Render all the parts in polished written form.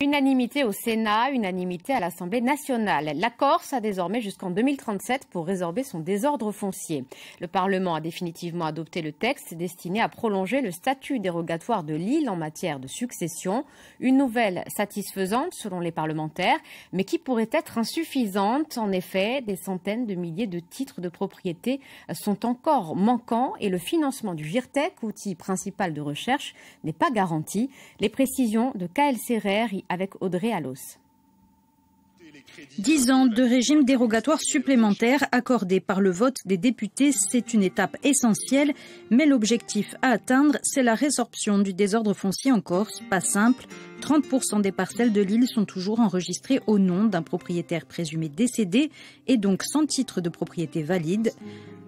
Unanimité au Sénat, unanimité à l'Assemblée nationale. La Corse a désormais jusqu'en 2037 pour résorber son désordre foncier. Le Parlement a définitivement adopté le texte destiné à prolonger le statut dérogatoire de l'île en matière de succession. Une nouvelle satisfaisante selon les parlementaires, mais qui pourrait être insuffisante. En effet, des centaines de milliers de titres de propriété sont encore manquants et le financement du GIRTEC, outil principal de recherche, n'est pas garanti. Les précisions de Kael Serrer avec Audrey Allos. 10 ans de régime dérogatoire supplémentaire accordé par le vote des députés, c'est une étape essentielle, mais l'objectif à atteindre, c'est la résorption du désordre foncier en Corse. Pas simple, 30% des parcelles de l'île sont toujours enregistrées au nom d'un propriétaire présumé décédé et donc sans titre de propriété valide.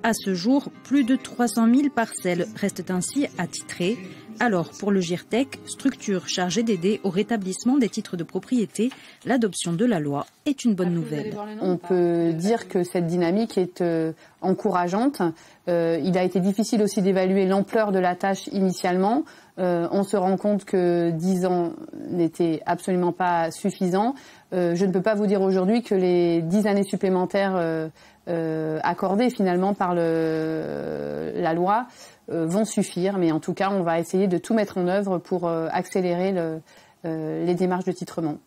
À ce jour, plus de 300 000 parcelles restent ainsi attitrées. Alors, pour le GIRTEC, structure chargée d'aider au rétablissement des titres de propriété, l'adoption de la loi est une bonne nouvelle. On peut dire que cette dynamique est encourageante. Il a été difficile aussi d'évaluer l'ampleur de la tâche initialement. On se rend compte que 10 ans n'étaient absolument pas suffisants. Je ne peux pas vous dire aujourd'hui que les 10 années supplémentaires accordées finalement par la loi vont suffire, mais en tout cas, on va essayer de tout mettre en œuvre pour accélérer les démarches de titrement.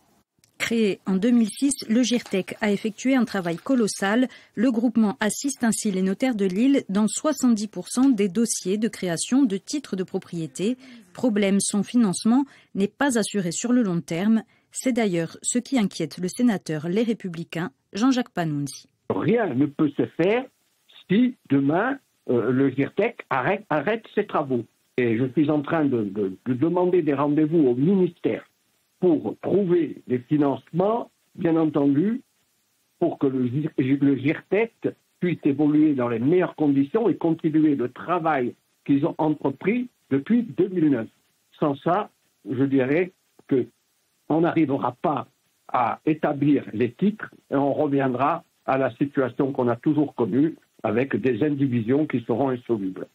Créé en 2006, le GIRTEC a effectué un travail colossal. Le groupement assiste ainsi les notaires de l'île dans 70% des dossiers de création de titres de propriété. Problème, son financement n'est pas assuré sur le long terme. C'est d'ailleurs ce qui inquiète le sénateur Les Républicains, Jean-Jacques Panunzi. Rien ne peut se faire si demain le GIRTEC arrête ses travaux. Et je suis en train de demander des rendez-vous au ministère pour trouver des financements, bien entendu, pour que le GIRTEC puisse évoluer dans les meilleures conditions et continuer le travail qu'ils ont entrepris depuis 2009. Sans ça, je dirais qu'on n'arrivera pas à établir les titres et on reviendra à la situation qu'on a toujours connue avec des indivisions qui seront insolubles.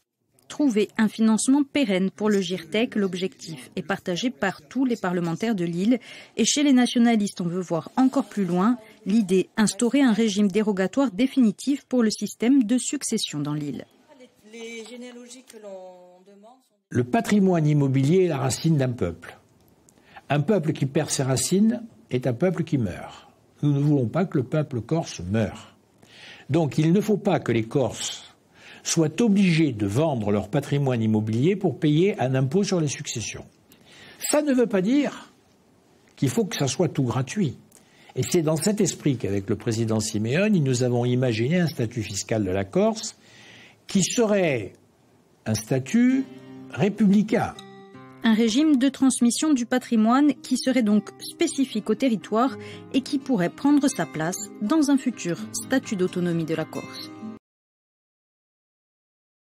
Trouver un financement pérenne pour le GIRTEC, l'objectif est partagé par tous les parlementaires de l'île. Et chez les nationalistes, on veut voir encore plus loin l'idée instaurer un régime dérogatoire définitif pour le système de succession dans l'île. Le patrimoine immobilier est la racine d'un peuple. Un peuple qui perd ses racines est un peuple qui meurt. Nous ne voulons pas que le peuple corse meure. Donc il ne faut pas que les Corses soient obligés de vendre leur patrimoine immobilier pour payer un impôt sur les successions. Ça ne veut pas dire qu'il faut que ça soit tout gratuit. Et c'est dans cet esprit qu'avec le président Simeoni, nous avons imaginé un statut fiscal de la Corse qui serait un statut républicain. Un régime de transmission du patrimoine qui serait donc spécifique au territoire et qui pourrait prendre sa place dans un futur statut d'autonomie de la Corse.